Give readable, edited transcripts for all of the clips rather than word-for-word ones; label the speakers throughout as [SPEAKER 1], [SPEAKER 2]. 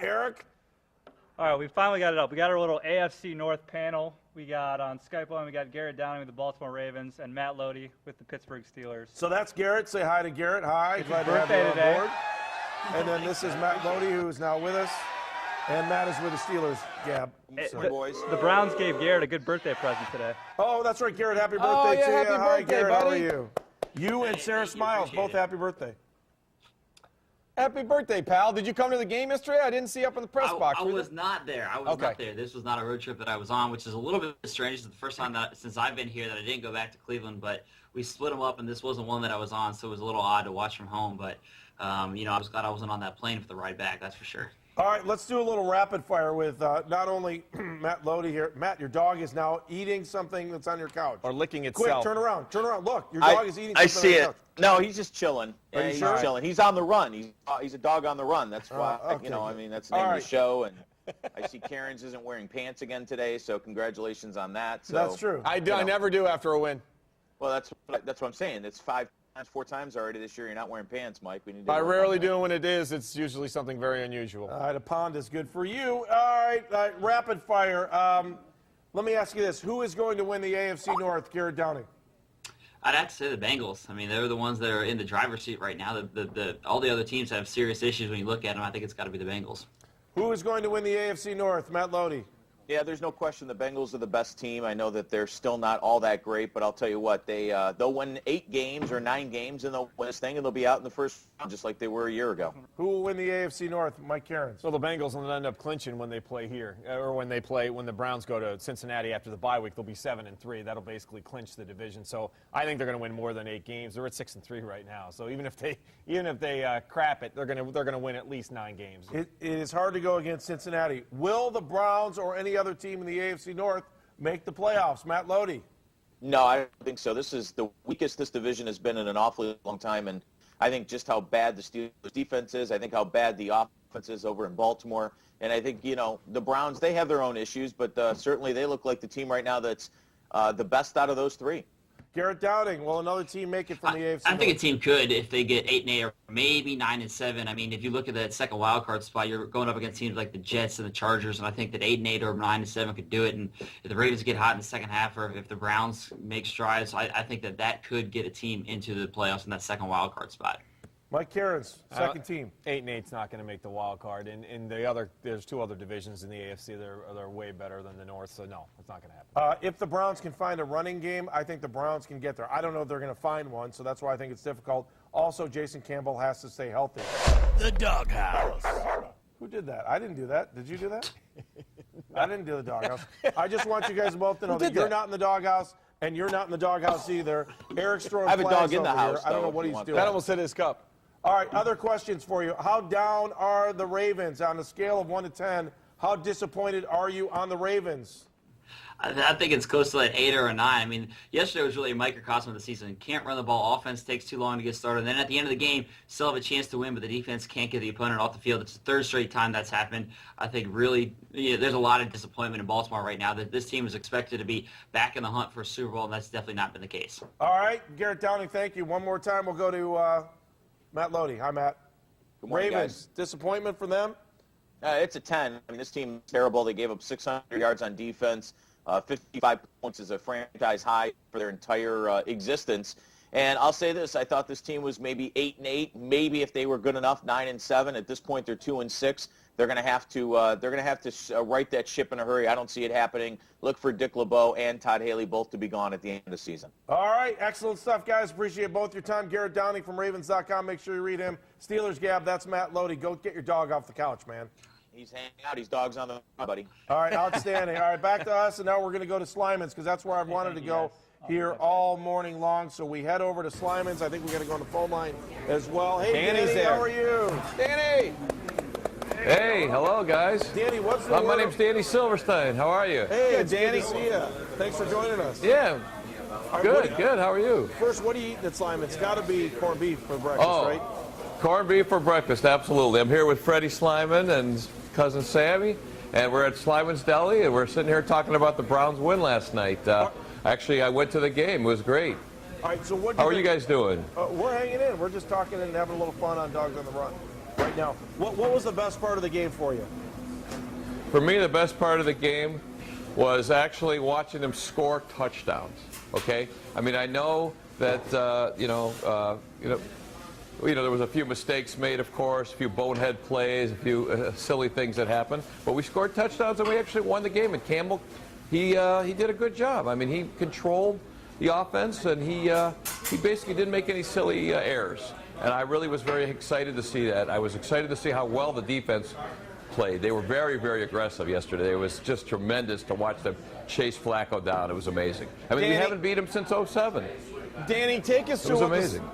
[SPEAKER 1] Eric.
[SPEAKER 2] All right, we finally got it up. We got our little AFC North panel. We got on Skype One, we got Garrett Downing with the Baltimore Ravens and Matt Lodi with the Pittsburgh Steelers.
[SPEAKER 1] So that's Garrett. Say hi to Garrett. Hi.
[SPEAKER 2] It's
[SPEAKER 1] Glad
[SPEAKER 2] his
[SPEAKER 1] to have you
[SPEAKER 2] birthday
[SPEAKER 1] on
[SPEAKER 2] today.
[SPEAKER 1] board. And then this is Matt Lodi, who is now with us. And Matt is with the Steelers, Gab.
[SPEAKER 2] The Browns gave Garrett a good birthday present today.
[SPEAKER 1] Oh, that's right, Garrett. Happy birthday
[SPEAKER 3] Oh, yeah,
[SPEAKER 1] to
[SPEAKER 3] happy
[SPEAKER 1] you. Hi,
[SPEAKER 3] birthday,
[SPEAKER 1] Garrett. How are
[SPEAKER 3] buddy.
[SPEAKER 1] you? You and Sarah Smiles, both happy birthday.
[SPEAKER 3] Happy birthday, pal. Did you come to the game yesterday? I didn't see you up in the press box.
[SPEAKER 4] I was not there. I was not there. This was not a road trip that I was on, which is a little bit strange. It's the first time since I've been here that I didn't go back to Cleveland, but we split them up, and this wasn't one that I was on, so it was a little odd to watch from home. But, you know, I was glad I wasn't on that plane for the ride back, that's for sure.
[SPEAKER 1] All right, let's do a little rapid fire with not only Matt Lodi here. Matt, your dog is now eating something that's on your couch.
[SPEAKER 3] Or licking
[SPEAKER 1] Quick,
[SPEAKER 3] itself.
[SPEAKER 1] turn around. Turn around. Look, your dog is eating something
[SPEAKER 5] I see
[SPEAKER 1] on your
[SPEAKER 5] it.
[SPEAKER 1] couch.
[SPEAKER 5] No, he's just chilling.
[SPEAKER 1] Are you
[SPEAKER 5] He's
[SPEAKER 1] sure?
[SPEAKER 5] chilling. He's on the run. He's a dog on the run. That's why,
[SPEAKER 1] okay.
[SPEAKER 5] you know, I mean, that's the name
[SPEAKER 1] All
[SPEAKER 5] of
[SPEAKER 1] right.
[SPEAKER 5] the show. And I see Karen's isn't wearing pants again today, so congratulations on that. So,
[SPEAKER 1] That's true.
[SPEAKER 3] I never do after a win.
[SPEAKER 5] Well, that's what I'm saying. It's 4 times already this year. You're not wearing pants, Mike. We need to
[SPEAKER 3] I
[SPEAKER 5] work on
[SPEAKER 3] rarely
[SPEAKER 5] that.
[SPEAKER 3] do when it is. It's usually something very unusual.
[SPEAKER 1] All right, a pond is good for you. All right, rapid fire. Let me ask you this. Who is going to win the AFC North, Garrett Downing?
[SPEAKER 4] I'd have to say the Bengals. I mean, they're the ones that are in the driver's seat right now. All the other teams have serious issues when you look at them. I think it's got to be the Bengals.
[SPEAKER 1] Who is going to win the AFC North, Matt Lodi?
[SPEAKER 5] Yeah, there's no question the Bengals are the best team. I know that they're still not all that great, but I'll tell you what, they'll win 8 games or 9 games, and they'll win this thing, and they'll be out in the first round just like they were a year ago.
[SPEAKER 1] Who will win the AFC North, Mike Cairns?
[SPEAKER 3] So the Bengals will end up clinching when they play here, or when the Browns go to Cincinnati after the bye week. They'll be 7-3. That'll basically clinch the division. So I think they're going to win more than 8 games. They're at 6-3 right now. So even if they crap it, they're going to win at least 9 games.
[SPEAKER 1] It is hard to go against Cincinnati. Will the Browns or any other team in the AFC North make the playoffs, Matt Lodi?
[SPEAKER 5] No, I don't think so. This is the weakest this division has been in an awfully long time, and I think just how bad the Steelers' defense is. I think how bad the offense is over in Baltimore. And I think, you know, the Browns, they have their own issues, but certainly they look like the team right now that's the best out of those 3.
[SPEAKER 1] Garrett Downing, will another team make it from the AFC
[SPEAKER 4] I think a
[SPEAKER 1] North?
[SPEAKER 4] team could if they get 8-8 or maybe 9-7. I mean, if you look at that second wild card spot, you're going up against teams like the Jets and the Chargers, and I think that 8-8 or 9-7 could do it. And if the Ravens get hot in the second half, or if the Browns make strides, I think that could get a team into the playoffs in that second wild card spot.
[SPEAKER 1] Mike Cairns, second team.
[SPEAKER 3] 8-8's not going to make the wild card. And there's 2 other divisions in the AFC that are way better than the North. So no, it's not going to happen.
[SPEAKER 1] If the Browns can find a running game, I think the Browns can get there. I don't know if they're going to find one, so that's why I think it's difficult. Also, Jason Campbell has to stay healthy.
[SPEAKER 6] The Doghouse.
[SPEAKER 1] Who did that? I didn't do that. Did you do that? I didn't do the doghouse. I just want you guys both to know that you're not in the doghouse, and you're not in the doghouse either. Eric's throwing
[SPEAKER 5] I have a
[SPEAKER 1] flags
[SPEAKER 5] dog in the
[SPEAKER 1] over
[SPEAKER 5] house,
[SPEAKER 1] here. I don't
[SPEAKER 5] though,
[SPEAKER 1] know what
[SPEAKER 5] if you
[SPEAKER 1] he's
[SPEAKER 5] want
[SPEAKER 1] doing.
[SPEAKER 3] That almost hit his cup.
[SPEAKER 1] All right, other questions for you. How down are the Ravens on a scale of 1 to 10? How disappointed are you on the Ravens?
[SPEAKER 4] I think it's close to like 8 or a 9. I mean, yesterday was really a microcosm of the season. Can't run the ball. Offense takes too long to get started. And then at the end of the game, still have a chance to win, but the defense can't get the opponent off the field. It's the 3rd straight time that's happened. I think really there's a lot of disappointment in Baltimore right now that this team is expected to be back in the hunt for a Super Bowl, and that's definitely not been the case.
[SPEAKER 1] All right, Garrett Downing, thank you. One more time, we'll go to Matt Lodi. Hi, Matt.
[SPEAKER 5] Good morning,
[SPEAKER 1] Ravens,
[SPEAKER 5] guys.
[SPEAKER 1] disappointment from them?
[SPEAKER 5] It's a 10. I mean, this team is terrible. They gave up 600 yards on defense. 55 points is a franchise high for their entire existence. And I'll say this: I thought this team was maybe 8-8. Maybe if they were good enough, 9-7. At this point, they're 2-6. They're going to have to right that ship in a hurry. I don't see it happening. Look for Dick LeBeau and Todd Haley both to be gone at the end of the season.
[SPEAKER 1] All right, excellent stuff, guys. Appreciate both your time. Garrett Downing from Ravens.com. Make sure you read him. Steelers Gab, that's Matt Lodi. Go get your dog off the couch, man.
[SPEAKER 5] He's hanging out. He's dogs on the run, buddy.
[SPEAKER 1] All right, outstanding. All right, back to us, and now we're going to go to Slyman's because that's where I've wanted to go here all morning long. So we head over to Slyman's. I think we got to go on the phone line as well. Hey,
[SPEAKER 3] Danny's
[SPEAKER 1] Danny,
[SPEAKER 3] there.
[SPEAKER 1] how are you?
[SPEAKER 3] Danny!
[SPEAKER 6] Hey, hello, guys.
[SPEAKER 1] Danny, what's the
[SPEAKER 6] My
[SPEAKER 1] word?
[SPEAKER 6] name's Danny Silverstein. How are you?
[SPEAKER 1] Hey, it's good to see you. Thanks for joining us.
[SPEAKER 6] Yeah,
[SPEAKER 1] All right,
[SPEAKER 6] good, good. How are you?
[SPEAKER 1] First, what are you eating at Slyman's? It's got to be corned beef for breakfast, right?
[SPEAKER 6] Corned beef for breakfast, absolutely. I'm here with Freddie Slyman and cousin Sammy, and we're at Slyman's Deli, and we're sitting here talking about the Browns' win last night. Actually, I went to the game. It was great.
[SPEAKER 1] All right, so what?
[SPEAKER 6] How are you guys doing?
[SPEAKER 1] We're hanging in. We're just talking and having a little fun on Dogs on the Run. right now. What was the best part of the game for you?
[SPEAKER 6] For me, the best part of the game was actually watching them score touchdowns. Okay, I mean, I know that there was a few mistakes made, of course, a few bonehead plays, a few silly things that happened, but we scored touchdowns and we actually won the game. And Campbell, he did a good job. I mean, he controlled the offense and he basically didn't make any silly errors. And I really was very excited to see that. I was excited to see how well the defense played. They were very, very aggressive yesterday. It was just tremendous to watch them chase Flacco down. It was amazing. I mean, we haven't beat him since 07.
[SPEAKER 3] Danny, take us through
[SPEAKER 6] It was amazing.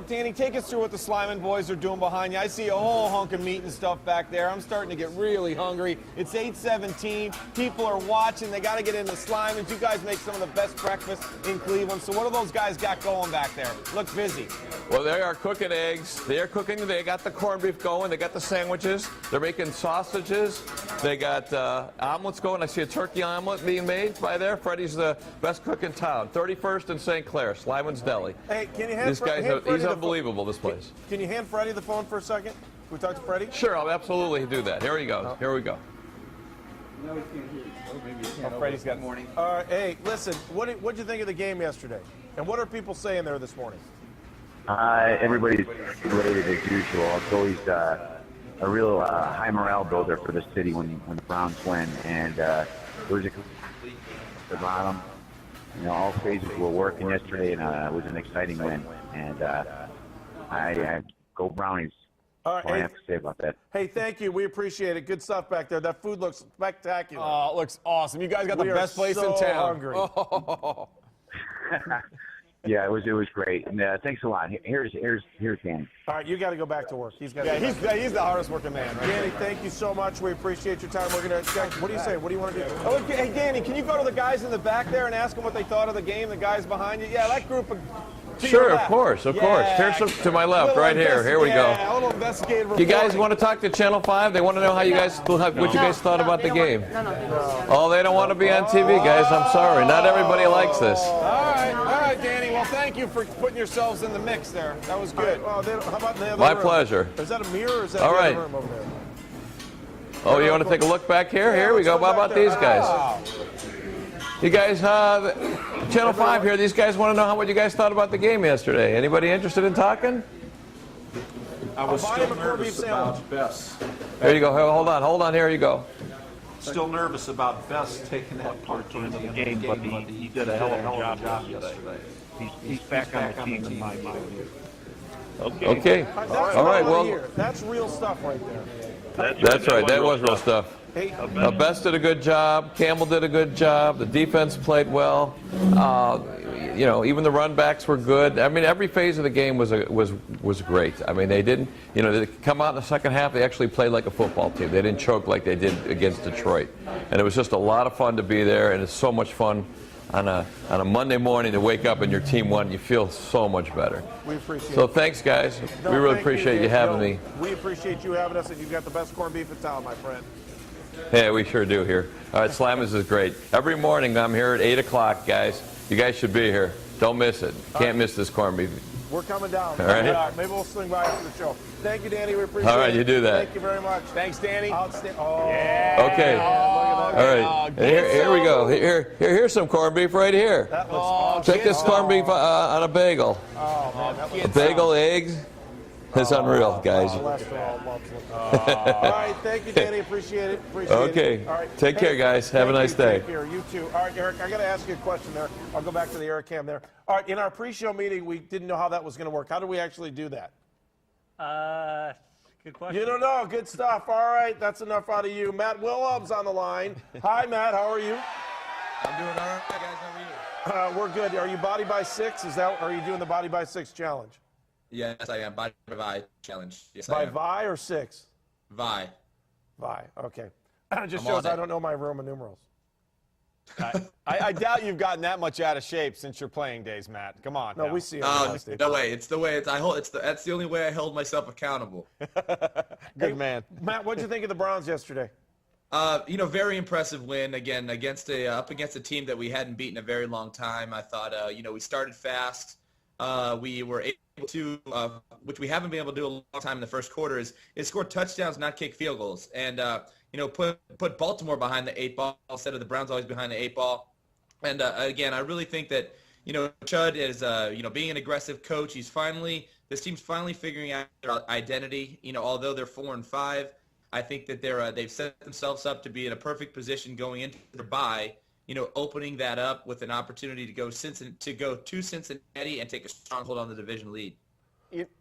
[SPEAKER 3] Danny, take us through what the Slyman boys are doing behind you. I see a whole hunk of meat and stuff back there. I'm starting to get really hungry. It's 8:17. People are watching. They got to get into Slyman's. You guys make some of the best breakfast in Cleveland. So what do those guys got going back there? Look busy.
[SPEAKER 6] Well, they are cooking eggs. They are cooking. They got the corned beef going. They got the sandwiches. They're making sausages. They got omelets going. I see a turkey omelet being made by there. Freddie's the best cook in town. 31st and St. Clair, Slyman's Deli.
[SPEAKER 1] Hey, can you hand
[SPEAKER 6] This guy's he's unbelievable, this place.
[SPEAKER 1] Can you hand Freddie the phone for a second? Can we talk to Freddie?
[SPEAKER 6] Sure, I'll absolutely do that. Here he goes. Here we go.
[SPEAKER 3] Freddie's got morning.
[SPEAKER 1] All right, hey, listen, what'd you think of the game yesterday? And what are people saying there this morning?
[SPEAKER 7] Everybody's elated as usual. It's always a real high morale builder for the city when the Browns win. And it was a complete the bottom. All phases were working yesterday, and it was an exciting win. And I go Brownies.
[SPEAKER 1] All
[SPEAKER 7] That's all I have to say about that.
[SPEAKER 1] Hey, thank you. We appreciate it. Good stuff back there. That food looks spectacular.
[SPEAKER 3] Oh, it looks awesome. You guys got
[SPEAKER 1] We
[SPEAKER 3] the
[SPEAKER 1] are
[SPEAKER 3] best place
[SPEAKER 1] so
[SPEAKER 3] in town.
[SPEAKER 1] hungry.
[SPEAKER 3] Oh.
[SPEAKER 7] Yeah, it was great. And thanks a lot. Here's Danny.
[SPEAKER 1] All right, you got to go back to work. He's got.
[SPEAKER 3] Yeah, he's the hardest working man, right?
[SPEAKER 1] Danny, thank you so much. We appreciate your time. We're going to check. What do you say? What do you want to do?
[SPEAKER 3] Oh, hey, Danny, can you go to the guys in the back there and ask them what they thought of the game, the guys behind you? Yeah, that group of...
[SPEAKER 6] Sure, of course. Here's some to my left, right here. Here we go.
[SPEAKER 3] Yeah, a little investigative
[SPEAKER 6] You guys
[SPEAKER 3] reporting.
[SPEAKER 6] want to talk to Channel 5? They want to know how you guys, what you guys thought about the game. Oh, they don't want to be on TV, guys. I'm sorry. Not everybody likes this.
[SPEAKER 3] All right, Danny. Well, thank you for putting yourselves in the mix there. That was good.
[SPEAKER 1] Well, how about in the other
[SPEAKER 6] My
[SPEAKER 1] room?
[SPEAKER 6] pleasure.
[SPEAKER 1] Is that a mirror or is that
[SPEAKER 6] All
[SPEAKER 1] the
[SPEAKER 6] right.
[SPEAKER 1] other room over there?
[SPEAKER 6] Oh, you want to take a look back here? Here we go. How about these guys? You guys, Channel 5 here, these guys want to know what you guys thought about the game yesterday. Anybody interested in talking?
[SPEAKER 8] I was
[SPEAKER 1] I'll buy him
[SPEAKER 8] still
[SPEAKER 1] a corned beef
[SPEAKER 8] nervous
[SPEAKER 1] sandwich.
[SPEAKER 8] about Bess.
[SPEAKER 6] Here you go. Hold on. Here you go.
[SPEAKER 8] Still nervous about Bess taking that punt towards the end of the game, but he did a hell of a job yesterday.
[SPEAKER 7] He's back on the team in my mind.
[SPEAKER 6] Okay.
[SPEAKER 1] That's
[SPEAKER 6] All right.
[SPEAKER 1] what I wanna
[SPEAKER 6] Well,
[SPEAKER 1] hear. That's real stuff right there.
[SPEAKER 6] that's right. That was real stuff.
[SPEAKER 1] Hey,
[SPEAKER 6] Best did a good job. Campbell did a good job. The defense played well. Even the run backs were good. I mean, every phase of the game was great. I mean, they didn't, they come out in the second half. They actually played like a football team. They didn't choke like they did against Detroit. And it was just a lot of fun to be there. And it's so much fun on a Monday morning to wake up and your team won. You feel so much better.
[SPEAKER 1] we appreciate
[SPEAKER 6] So
[SPEAKER 1] it.
[SPEAKER 6] thanks, guys.
[SPEAKER 1] No,
[SPEAKER 6] We really
[SPEAKER 1] thank
[SPEAKER 6] appreciate you having
[SPEAKER 1] Yo,
[SPEAKER 6] me.
[SPEAKER 1] We appreciate you having us, and you've got the best corned beef in town, my friend.
[SPEAKER 6] Yeah, we sure do here. All right, Slamers is great. Every morning I'm here at 8 o'clock, guys. You guys should be here. Don't miss it. Can't miss this corned beef.
[SPEAKER 1] We're coming down.
[SPEAKER 6] All right.
[SPEAKER 1] Maybe we'll swing by after the show. Thank you, Danny. We appreciate it.
[SPEAKER 6] All right, you do that.
[SPEAKER 1] Thank you very much.
[SPEAKER 3] Thanks, Danny.
[SPEAKER 1] Outstanding. Oh,
[SPEAKER 6] Okay.
[SPEAKER 1] look at that.
[SPEAKER 6] All right. Here we go. Here's some corned beef right here.
[SPEAKER 1] That looks awesome.
[SPEAKER 6] Check this corned beef on a bagel.
[SPEAKER 1] Oh, man, that looks
[SPEAKER 6] A bagel, eggs. It's unreal, guys.
[SPEAKER 1] cholesterol loves it. All right, thank you, Danny. Appreciate it. Appreciate
[SPEAKER 6] Okay.
[SPEAKER 1] it. All right.
[SPEAKER 6] Take care, guys. Have a
[SPEAKER 1] thank
[SPEAKER 6] nice
[SPEAKER 1] you.
[SPEAKER 6] day.
[SPEAKER 1] Take care. You too. All right, Eric, I got to ask you a question there. I'll go back to the Eric cam there. All right, in our pre-show meeting, we didn't know how that was going to work. How do we actually do that?
[SPEAKER 2] Good question.
[SPEAKER 1] You don't know. Good stuff. All right, that's enough out of you. Matt Willems on the line. Hi, Matt. How are you?
[SPEAKER 9] I'm doing all right, guys. How are you?
[SPEAKER 1] We're good. Are you body by 6? Are you doing the body by 6 challenge?
[SPEAKER 9] Yes, I am. By Vi challenge. Yes,
[SPEAKER 1] By
[SPEAKER 9] I am.
[SPEAKER 1] Vi or 6?
[SPEAKER 9] Vi.
[SPEAKER 1] Vi. Okay. It just
[SPEAKER 9] I'm
[SPEAKER 1] shows
[SPEAKER 9] on
[SPEAKER 1] I
[SPEAKER 9] it.
[SPEAKER 1] don't know my Roman numerals.
[SPEAKER 3] I doubt you've gotten that much out of shape since your playing days, Matt. Come on.
[SPEAKER 1] No,
[SPEAKER 3] now.
[SPEAKER 1] we see it.
[SPEAKER 9] Oh, no way. It's the way. That's the only way I hold myself accountable.
[SPEAKER 3] Good man.
[SPEAKER 1] Matt, what'd you think of the Browns yesterday?
[SPEAKER 9] Very impressive win again up against a team that we hadn't beaten in a very long time. I thought, we started fast. We were able to, which we haven't been able to do a long time in the first quarter, is score touchdowns, not kick field goals, and put Baltimore behind the 8 ball instead of the Browns always behind the 8 ball. And again, I really think that Chud is being an aggressive coach. This team's finally figuring out their identity. Although they're 4-5, I think that they've set themselves up to be in a perfect position going into their bye. Opening that up with an opportunity to go to Cincinnati and take a stronghold on the division lead.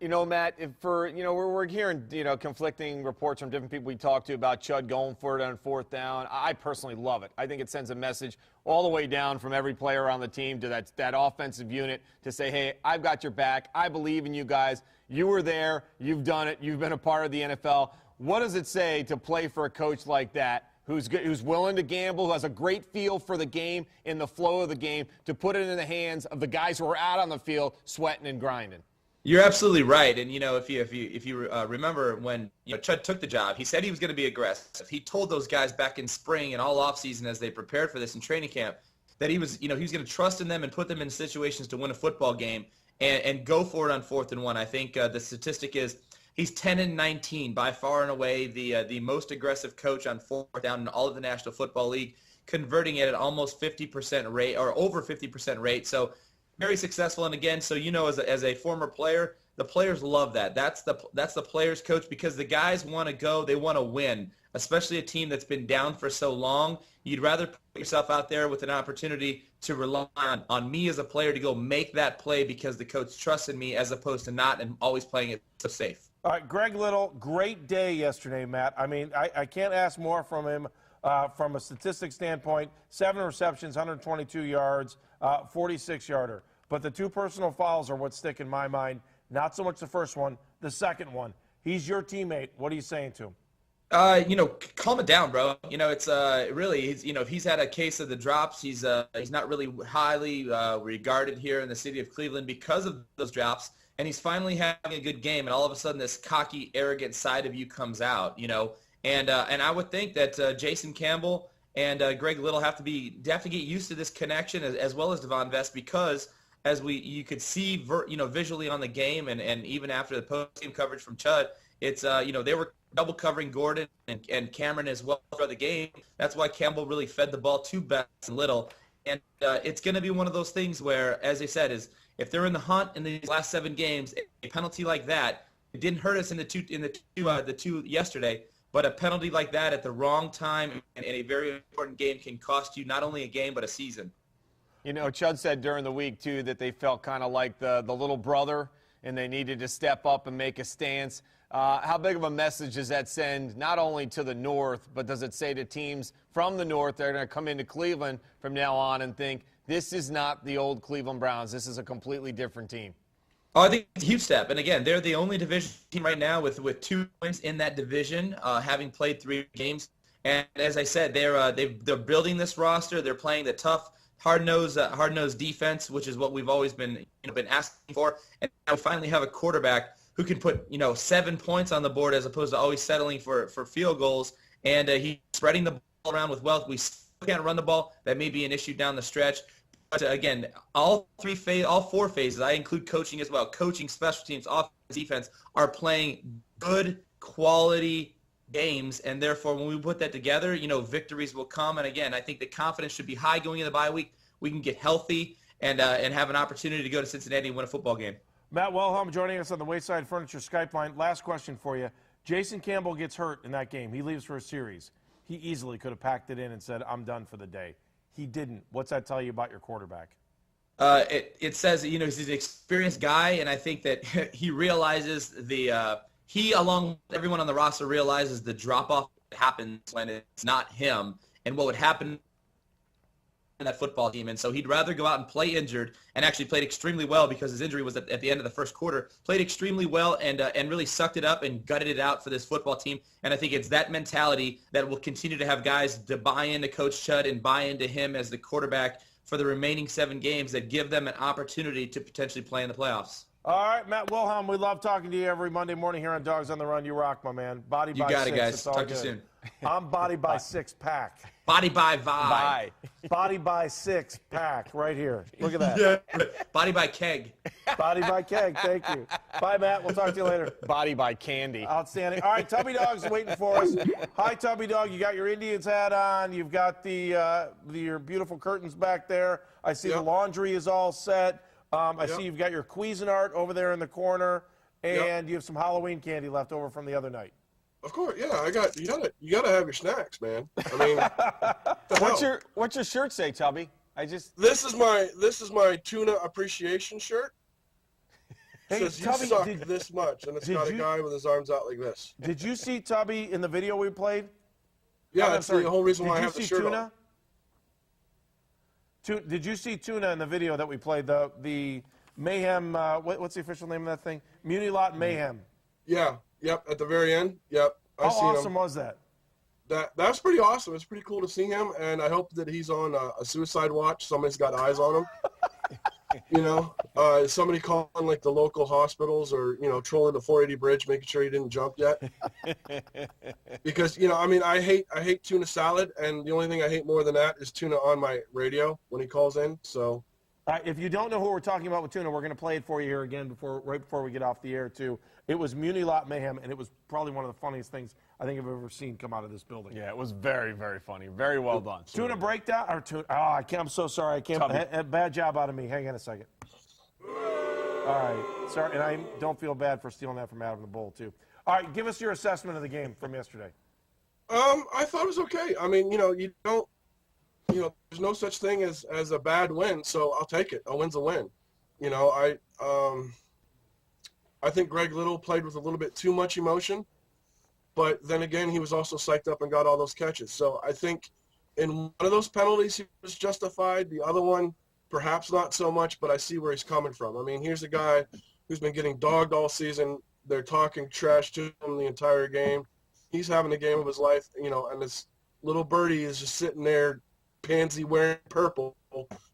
[SPEAKER 3] Matt, we're hearing conflicting reports from different people we talk to about Chud going for it on 4th down. I personally love it. I think it sends a message all the way down from every player on the team to that offensive unit to say, hey, I've got your back. I believe in you guys. You were there. You've done it. You've been a part of the NFL. What does it say to play for a coach like that? Who's willing to gamble, who has a great feel for the game and the flow of the game, to put it in the hands of the guys who are out on the field sweating and grinding?
[SPEAKER 9] You're absolutely right. And, if you remember when Chud took the job, he said he was going to be aggressive. He told those guys back in spring and all offseason as they prepared for this in training camp that he was going to trust in them and put them in situations to win a football game and go for it on 4th and 1. I think the statistic is he's 10-19, by far and away the most aggressive coach on 4th down in all of the National Football League, converting it at almost 50% rate or over 50% rate. So very successful. And again, so as a former player, the players love that. That's the players' coach, because the guys want to go, they want to win, especially a team that's been down for so long. You'd rather put yourself out there with an opportunity to rely on me as a player to go make that play because the coach trusts in me, as opposed to not and always playing it so safe.
[SPEAKER 1] All right, Greg Little, great day yesterday, Matt. I mean, I can't ask more from him from a statistics standpoint. 7 receptions, 122 yards, 46-yarder. But the 2 personal fouls are what stick in my mind. Not so much the first one, the second one. He's your teammate. What are you saying to him?
[SPEAKER 9] Calm it down, bro. It's really, if he's had a case of the drops, he's not really highly regarded here in the city of Cleveland because of those drops. And he's finally having a good game, and all of a sudden this cocky, arrogant side of you comes out, And I would think that Jason Campbell and Greg Little have to get used to this connection as well as Devon Vest, because as you could see visually on the game and even after the post-game coverage from Chud, it's they were double covering Gordon and Cameron as well throughout the game. That's why Campbell really fed the ball to Vest and Little, and it's going to be one of those things where, as I said, if they're in the hunt in these last 7 games, a penalty like that, it didn't hurt us in the two yesterday, but a penalty like that at the wrong time in a very important game can cost you not only a game but a season.
[SPEAKER 3] Chud said during the week, too, that they felt kind of like the little brother and they needed to step up and make a stance. How big of a message does that send not only to the North, but does it say to teams from the North that are going to come into Cleveland from now on and think, this is not the old Cleveland Browns, this is a completely different team?
[SPEAKER 9] Oh, I think it's a huge step. And again, they're the only division team right now with 2 wins in that division, having played 3 games. And as I said, they're building this roster. They're playing the tough, hard-nosed defense, which is what we've always been asking for. And now we finally have a quarterback who can put 7 points on the board as opposed to always settling for field goals. And he's spreading the ball around with wealth. We still can't run the ball. That may be an issue down the stretch. But again, all 4 phases, I include coaching as well. Coaching, special teams, offense, defense are playing good quality games, and therefore when we put that together, victories will come. And again, I think the confidence should be high going into the bye week. We can get healthy and have an opportunity to go to Cincinnati and win a football game.
[SPEAKER 1] Matt Wellham joining us on the Wayside Furniture Skype line. Last question for you. Jason Campbell gets hurt in that game. He leaves for a series. He easily could have packed it in and said, I'm done for the day. He didn't. What's that tell you about your quarterback?
[SPEAKER 9] It says that, he's an experienced guy, and I think that he realizes he, along with everyone on the roster, realizes the drop-off that happens when it's not him and what would happen in that football team. And so he'd rather go out and play injured, and actually played extremely well because his injury was at the end of the first quarter, played extremely well and really sucked it up and gutted it out for this football team. And I think it's that mentality that will continue to have guys to buy into Coach Chud and buy into him as the quarterback for the remaining 7 games that give them an opportunity to potentially play in the playoffs.
[SPEAKER 1] All right, Matt Wilhelm, we love talking to you every Monday morning here on Dogs on the Run. You rock, my man. Body
[SPEAKER 9] you
[SPEAKER 1] by
[SPEAKER 9] got
[SPEAKER 1] 6.
[SPEAKER 9] it, guys.
[SPEAKER 1] It's all
[SPEAKER 9] Talk
[SPEAKER 1] good.
[SPEAKER 9] to you soon.
[SPEAKER 1] I'm body by 6-pack.
[SPEAKER 9] Body by vibe.
[SPEAKER 1] Body by 6-pack right here. Look at that.
[SPEAKER 9] Body by keg.
[SPEAKER 1] Body by keg. Thank you. Bye, Matt. We'll talk to you later.
[SPEAKER 3] Body by candy.
[SPEAKER 1] Outstanding. All right, Toby Dogs waiting for us. Hi, Toby Dog. You got your Indians hat on. You've got your beautiful curtains back there. I see the laundry is all set. I see you've got your Cuisinart over there in the corner, and you have some Halloween candy left over from the other night.
[SPEAKER 10] Of course, yeah. You gotta have your snacks, man. I mean,
[SPEAKER 3] what's your shirt say, Tubby?
[SPEAKER 10] This is my tuna appreciation shirt.
[SPEAKER 1] Hey,
[SPEAKER 10] It says
[SPEAKER 1] Tubby,
[SPEAKER 10] you suck this much, and it's got a guy with his arms out like this.
[SPEAKER 1] Did you see Tubby in the video we played?
[SPEAKER 10] Yeah, that's the whole reason why I have the shirt
[SPEAKER 1] Tuna? on. Did you see Tuna in the video that we played? The Mayhem. What's the official name of that thing? Muni Lot Mayhem.
[SPEAKER 10] Yeah. Yep. At the very end. Yep.
[SPEAKER 1] How awesome was that?
[SPEAKER 10] That's pretty awesome. It's pretty cool to see him, and I hope that he's on a suicide watch. Somebody's got eyes on him. You know, somebody calling like the local hospitals, or trolling the 480 bridge, making sure he didn't jump yet. Because I mean, I hate tuna salad, and the only thing I hate more than that is tuna on my radio when he calls in. So.
[SPEAKER 1] If you don't know who we're talking about with tuna, we're going to play it for you here again right before we get off the air too. It was Muni Lot Mayhem, and it was probably one of the funniest things I think I've ever seen come out of this building.
[SPEAKER 3] Yeah, it was very, very funny. Very well done.
[SPEAKER 1] Tuna breakdown or tuna? Oh, I'm so sorry. I can't. Bad job out of me. Hang on a second. All right, sorry, and I don't feel bad for stealing that from Adam the Bull too. All right, give us your assessment of the game from yesterday.
[SPEAKER 10] I thought it was okay. I mean, you don't. There's no such thing as a bad win, so I'll take it. A win's a win. I think Greg Little played with a little bit too much emotion, but then again, he was also psyched up and got all those catches. So I think in one of those penalties, he was justified. The other one, perhaps not so much, but I see where he's coming from. I mean, here's a guy who's been getting dogged all season. They're talking trash to him the entire game. He's having the game of his life, and this little birdie is just sitting there, pansy wearing purple,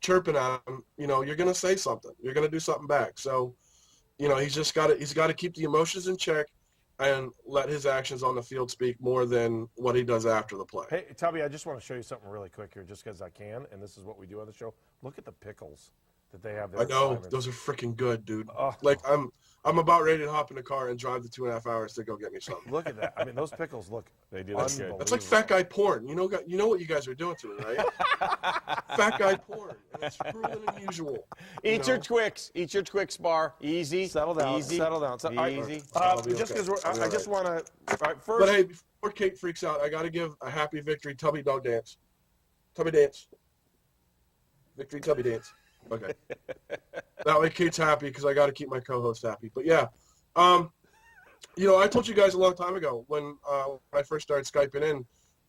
[SPEAKER 10] chirping at him. You're going to say something. You're going to do something back. So, he's got to keep the emotions in check and let his actions on the field speak more than what he does after the play.
[SPEAKER 1] Hey, Tubby, I just want to show you something really quick here, just because I can, and this is what we do on the show. Look at the pickles that they have there.
[SPEAKER 10] I know. Those are freaking good, dude. Like, I'm about ready to hop in the car and drive the 2.5 hours to go get me something.
[SPEAKER 1] Look at that. I mean, those pickles look
[SPEAKER 3] they do look good.
[SPEAKER 10] That's like fat guy porn. You know what you guys are doing to me, right? Fat guy porn. And it's cruel and unusual.
[SPEAKER 3] Eat your Twix. Eat your Twix bar. Easy.
[SPEAKER 1] Settle down.
[SPEAKER 3] Easy.
[SPEAKER 1] Settle down.
[SPEAKER 3] Easy.
[SPEAKER 1] Just because I just want to. First.
[SPEAKER 10] But hey, before Kate freaks out, I got to give a happy victory Tubby Dog dance. Tubby dance. Victory Tubby dance. Okay. That way Kate's happy because I got to keep my co-host happy. But yeah, I told you guys a long time ago when I first started Skyping in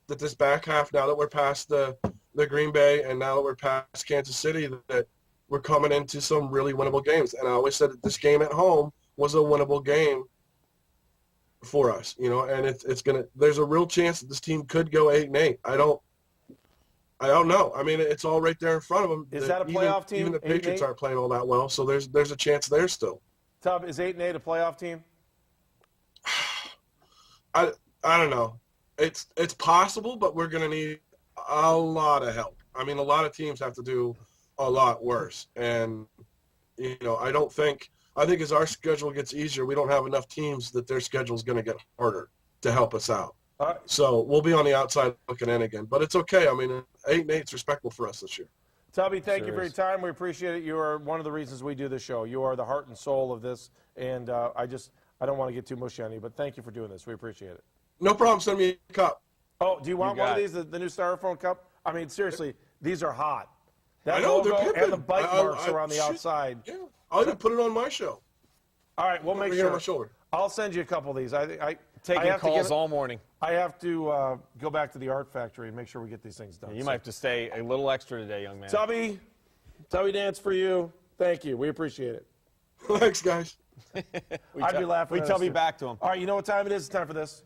[SPEAKER 10] that this back half, now that we're past the Green Bay and now that we're past Kansas City, that we're coming into some really winnable games. And I always said that this game at home was a winnable game for us, and there's a real chance that this team could go 8-8. I don't know. I mean, it's all right there in front of them.
[SPEAKER 1] Is that a playoff team?
[SPEAKER 10] Even the Patriots aren't playing all that well, so there's a chance there still.
[SPEAKER 1] Tub, is 8-8 a playoff team?
[SPEAKER 10] I don't know. It's possible, but we're going to need a lot of help. I mean, a lot of teams have to do a lot worse, and I think as our schedule gets easier, we don't have enough teams that their schedule is going to get harder to help us out. So we'll be on the outside looking in again. But it's okay. I mean, 8-8 is respectable for us this year.
[SPEAKER 1] Tubby, thank you for your time. We appreciate it. You are one of the reasons we do this show. You are the heart and soul of this. And I don't want to get too mushy on you, but thank you for doing this. We appreciate it.
[SPEAKER 10] No problem. Send me a cup.
[SPEAKER 1] Oh, do you want one of these, the new Styrofoam cup? I mean, seriously, these are hot. That
[SPEAKER 10] I know,
[SPEAKER 1] logo
[SPEAKER 10] they're pimping.
[SPEAKER 1] and the bite marks are on the outside.
[SPEAKER 10] Yeah, I'll even put it on my show.
[SPEAKER 1] All right, we'll make
[SPEAKER 10] On my shoulder.
[SPEAKER 1] I'll send you a couple of these.
[SPEAKER 3] Taking calls all morning.
[SPEAKER 1] I have to go back to the art factory and make sure we get these things done.
[SPEAKER 3] You might have to stay a little extra today, young man.
[SPEAKER 1] Tubby dance for you. Thank you. We appreciate it.
[SPEAKER 10] Thanks, guys.
[SPEAKER 1] I'd be laughing.
[SPEAKER 3] We Tubby back to him.
[SPEAKER 1] All right, you know what time it is? It's time for this.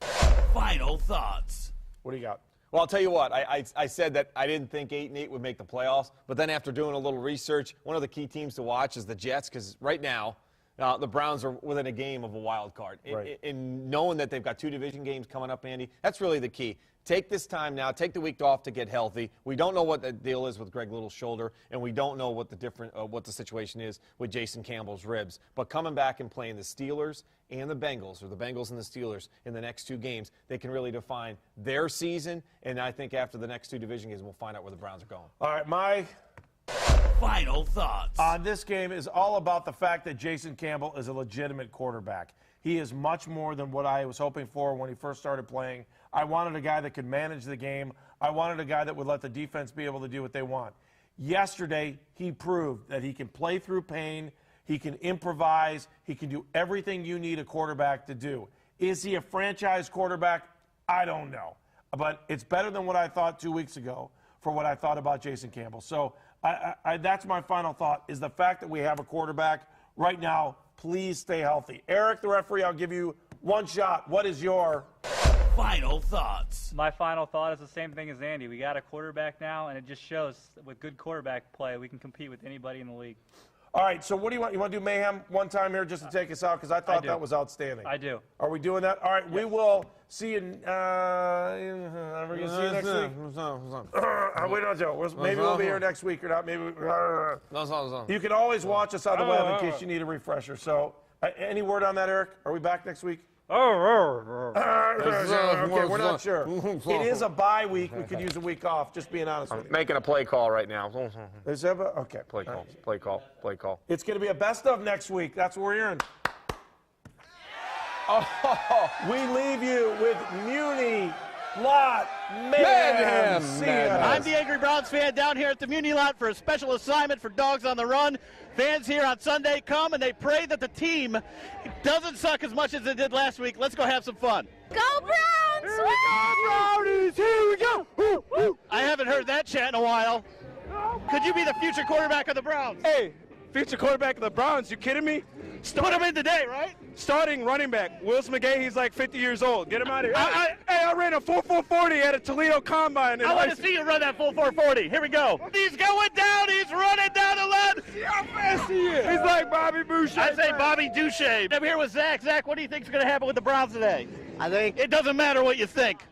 [SPEAKER 11] Final thoughts.
[SPEAKER 1] What do you got?
[SPEAKER 3] Well, I'll tell you what. I said that I didn't think 8-8 would make the playoffs, but then after doing a little research, one of the key teams to watch is the Jets, because right now the Browns are within a game of a wild card.
[SPEAKER 1] Right.
[SPEAKER 3] In knowing that they've got 2 division games coming up, Andy, that's really the key. Take this time now. Take the week off to get healthy. We don't know what the deal is with Greg Little's shoulder, and we don't know what the situation is with Jason Campbell's ribs. But coming back and playing the Steelers and the Bengals, or the Bengals and the Steelers in the next 2 games, they can really define their season. And I think after the next 2 division games, we'll find out where the Browns are going.
[SPEAKER 1] All right, my
[SPEAKER 11] final thoughts
[SPEAKER 1] on this game is all about the fact that Jason Campbell is a legitimate quarterback. He is much more than what I was hoping for when he first started playing. I wanted a guy that could manage the game. I wanted a guy that would let the defense be able to do what they want. Yesterday, he proved that he can play through pain. He can improvise. He can do everything you need a quarterback to do. Is he a franchise quarterback? I don't know. But it's better than what I thought 2 weeks ago for what I thought about Jason Campbell. So that's my final thought, is the fact that we have a quarterback right now. Please stay healthy. Eric, the referee, I'll give you 1 shot. What is your
[SPEAKER 11] final thoughts?
[SPEAKER 2] My final thought is the same thing as Andy. We got a quarterback now, and it just shows that with good quarterback play, we can compete with anybody in the league.
[SPEAKER 1] All right, so what do you want? You want to do mayhem one time here just to take us out? Because I thought that was outstanding.
[SPEAKER 2] I do.
[SPEAKER 1] Are we doing that? All right, we will see you. Are we going to see you next week? We don't know. Maybe we'll be here next week or not. Maybe. You can always watch us on the web in case you need a refresher. So, any word on that, Eric? Are we back next week? Okay, we're not sure. It is a bye week. We could use a week off, just being honest with you.
[SPEAKER 3] Making a play call right now.
[SPEAKER 1] Is that okay.
[SPEAKER 3] Play call.
[SPEAKER 1] It's going to be a best of next week. That's what we're hearing. We leave you with Muni Lot Mayhem. See ya.
[SPEAKER 12] I'm the Angry Browns fan down here at the Muni Lot for a special assignment for Dogs on the Run. Fans here on Sunday come and they pray that the team doesn't suck as much as it did last week. Let's go have some fun.
[SPEAKER 13] Go Browns!
[SPEAKER 12] Here we go, Brownies! Here we go! Woo, woo. I haven't heard that chant in a while. Could you be the future quarterback of the Browns?
[SPEAKER 14] Hey, future quarterback of the Browns, you kidding me?
[SPEAKER 12] Put him in today, right?
[SPEAKER 14] Starting running back, Willis McGahee, he's like 50 years old. Get him out of here. I ran a 4.40 at a Toledo Combine.
[SPEAKER 12] I want to see you run that full 4.40. Here we go. He's going down. He's running down the lane.
[SPEAKER 14] See how fast he is. He's like Bobby Boucher.
[SPEAKER 12] I say Bobby Duche. I'm here with Zach. Zach, what do you think is going to happen with the Browns today? I think it doesn't matter what you think.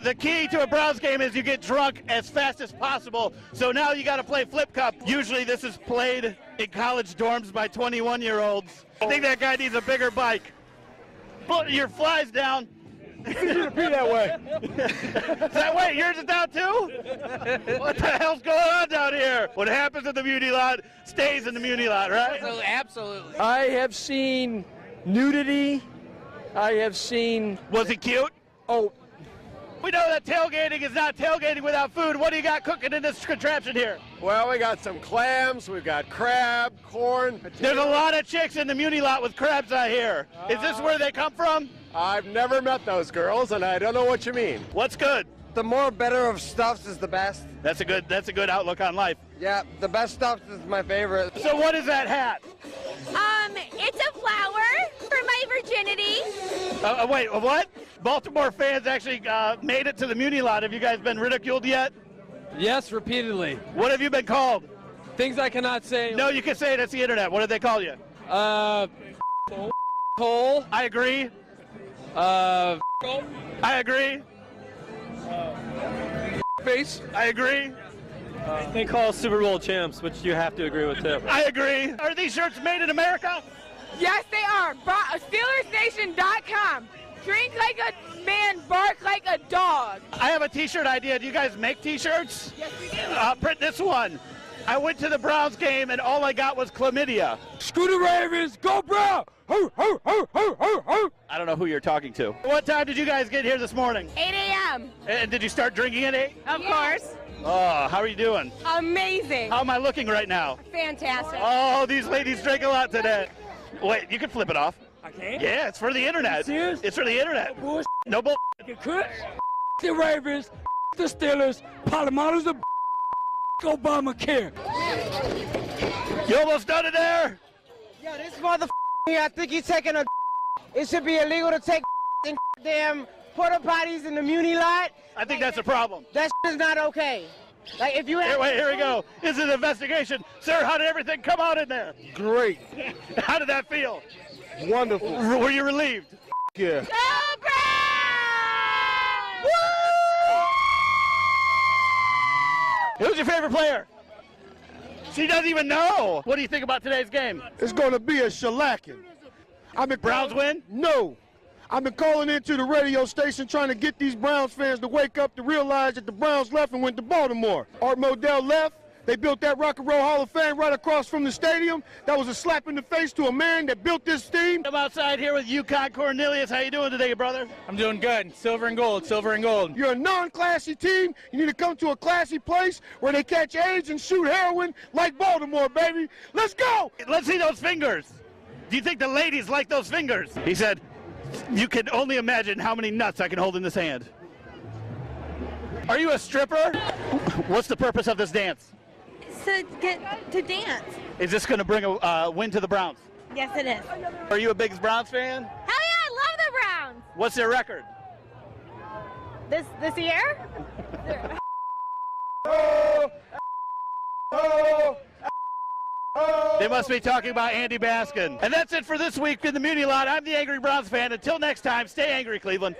[SPEAKER 12] The key to a Browns game is you get drunk as fast as possible. So now you got to play flip cup. Usually this is played in college dorms by 21-year-olds. I think that guy needs a bigger bike. Put your flies down.
[SPEAKER 14] You should be that way.
[SPEAKER 12] That way, yours is down too? What the hell's going on down here? What happens at the Muni Lot stays in the Muni Lot, right?
[SPEAKER 13] Absolutely.
[SPEAKER 14] I have seen nudity. I have seen...
[SPEAKER 12] Was he cute?
[SPEAKER 14] Oh.
[SPEAKER 12] We know that tailgating is not tailgating without food. What do you got cooking in this contraption here?
[SPEAKER 14] Well, we got some clams, we've got crab, corn, potatoes.
[SPEAKER 12] There's a lot of chicks in the Muni Lot with crabs out here. Is this where they come from?
[SPEAKER 14] I've never met those girls, and I don't know what you mean.
[SPEAKER 12] What's good?
[SPEAKER 14] The more better of stuffs is the best.
[SPEAKER 12] That's a good outlook on life.
[SPEAKER 14] Yeah, the best stuff is my favorite.
[SPEAKER 12] So what is that hat?
[SPEAKER 13] It's a flower for my virginity.
[SPEAKER 12] Wait, what? Baltimore fans actually made it to the Muni Lot. Have you guys been ridiculed yet?
[SPEAKER 14] Yes, repeatedly.
[SPEAKER 12] What have you been called?
[SPEAKER 14] Things I cannot say.
[SPEAKER 12] No, you can say it. It's the internet. What did they call you?
[SPEAKER 14] Hole.
[SPEAKER 12] I agree.
[SPEAKER 14] I
[SPEAKER 12] agree.
[SPEAKER 14] Face.
[SPEAKER 12] I agree.
[SPEAKER 14] They call us Super Bowl champs, which you have to agree with too.
[SPEAKER 12] I agree. Are these shirts made in America?
[SPEAKER 13] Yes, they are. SteelersNation.com. Drink like a man, bark like a dog.
[SPEAKER 12] I have a T-shirt idea. Do you guys make T-shirts?
[SPEAKER 13] Yes, we do.
[SPEAKER 12] Print this one. I went to the Browns game and all I got was chlamydia.
[SPEAKER 14] Screw the Ravens, go Brown! Ho, ho, ho, ho, ho, ho.
[SPEAKER 12] I don't know who you're talking to. What time did you guys get here this morning?
[SPEAKER 13] 8 a.m.
[SPEAKER 12] And did you start drinking at 8?
[SPEAKER 13] Of course.
[SPEAKER 12] Oh, how are you doing?
[SPEAKER 13] Amazing.
[SPEAKER 12] How am I looking right now?
[SPEAKER 13] Fantastic.
[SPEAKER 12] Oh, these ladies drink a lot today. Wait, you can flip it off.
[SPEAKER 14] I can't?
[SPEAKER 12] Yeah, it's for the internet.
[SPEAKER 14] Serious?
[SPEAKER 12] It's for the internet. No bull.
[SPEAKER 14] You could. The Ravens, the Steelers, Palomares, the Obamacare.
[SPEAKER 12] You almost done it there?
[SPEAKER 15] Yo, this motherfucker here, I think he's taking a. It should be illegal to take in damn porta potties in the Muni Lot.
[SPEAKER 12] I think that's a problem.
[SPEAKER 15] That is not okay. Like if you have.
[SPEAKER 12] Here we go. This is an investigation. Sir, how did everything come out in there?
[SPEAKER 14] Great.
[SPEAKER 12] How did that feel?
[SPEAKER 14] Wonderful.
[SPEAKER 12] Were you relieved?
[SPEAKER 14] Yeah.
[SPEAKER 13] Go Browns!
[SPEAKER 12] Who's your favorite player? She doesn't even know. What do you think about today's game?
[SPEAKER 16] It's going to be a shellacking.
[SPEAKER 12] Browns win?
[SPEAKER 16] No. I've been calling into the radio station trying to get these Browns fans to wake up to realize that the Browns left and went to Baltimore. Art Modell left. They built that Rock and Roll Hall of Fame right across from the stadium. That was a slap in the face to a man that built this team.
[SPEAKER 12] I'm outside here with UConn Cornelius. How you doing today, brother?
[SPEAKER 14] I'm doing good. Silver and gold, silver and gold.
[SPEAKER 16] You're a non-classy team. You need to come to a classy place where they catch AIDS and shoot heroin like Baltimore, baby. Let's go!
[SPEAKER 12] Let's see those fingers. Do you think the ladies like those fingers? He said, you can only imagine how many nuts I can hold in this hand. Are you a stripper? What's the purpose of this dance?
[SPEAKER 13] To get to dance.
[SPEAKER 12] Is this going to bring a win to the Browns?
[SPEAKER 13] Yes, it is.
[SPEAKER 12] Are you a big Browns fan?
[SPEAKER 13] Hell yeah, I love the Browns.
[SPEAKER 12] What's their record?
[SPEAKER 13] This year?
[SPEAKER 12] They must be talking about Andy Baskin. And that's it for this week in the Muni Lot. I'm the Angry Browns fan. Until next time, stay angry, Cleveland.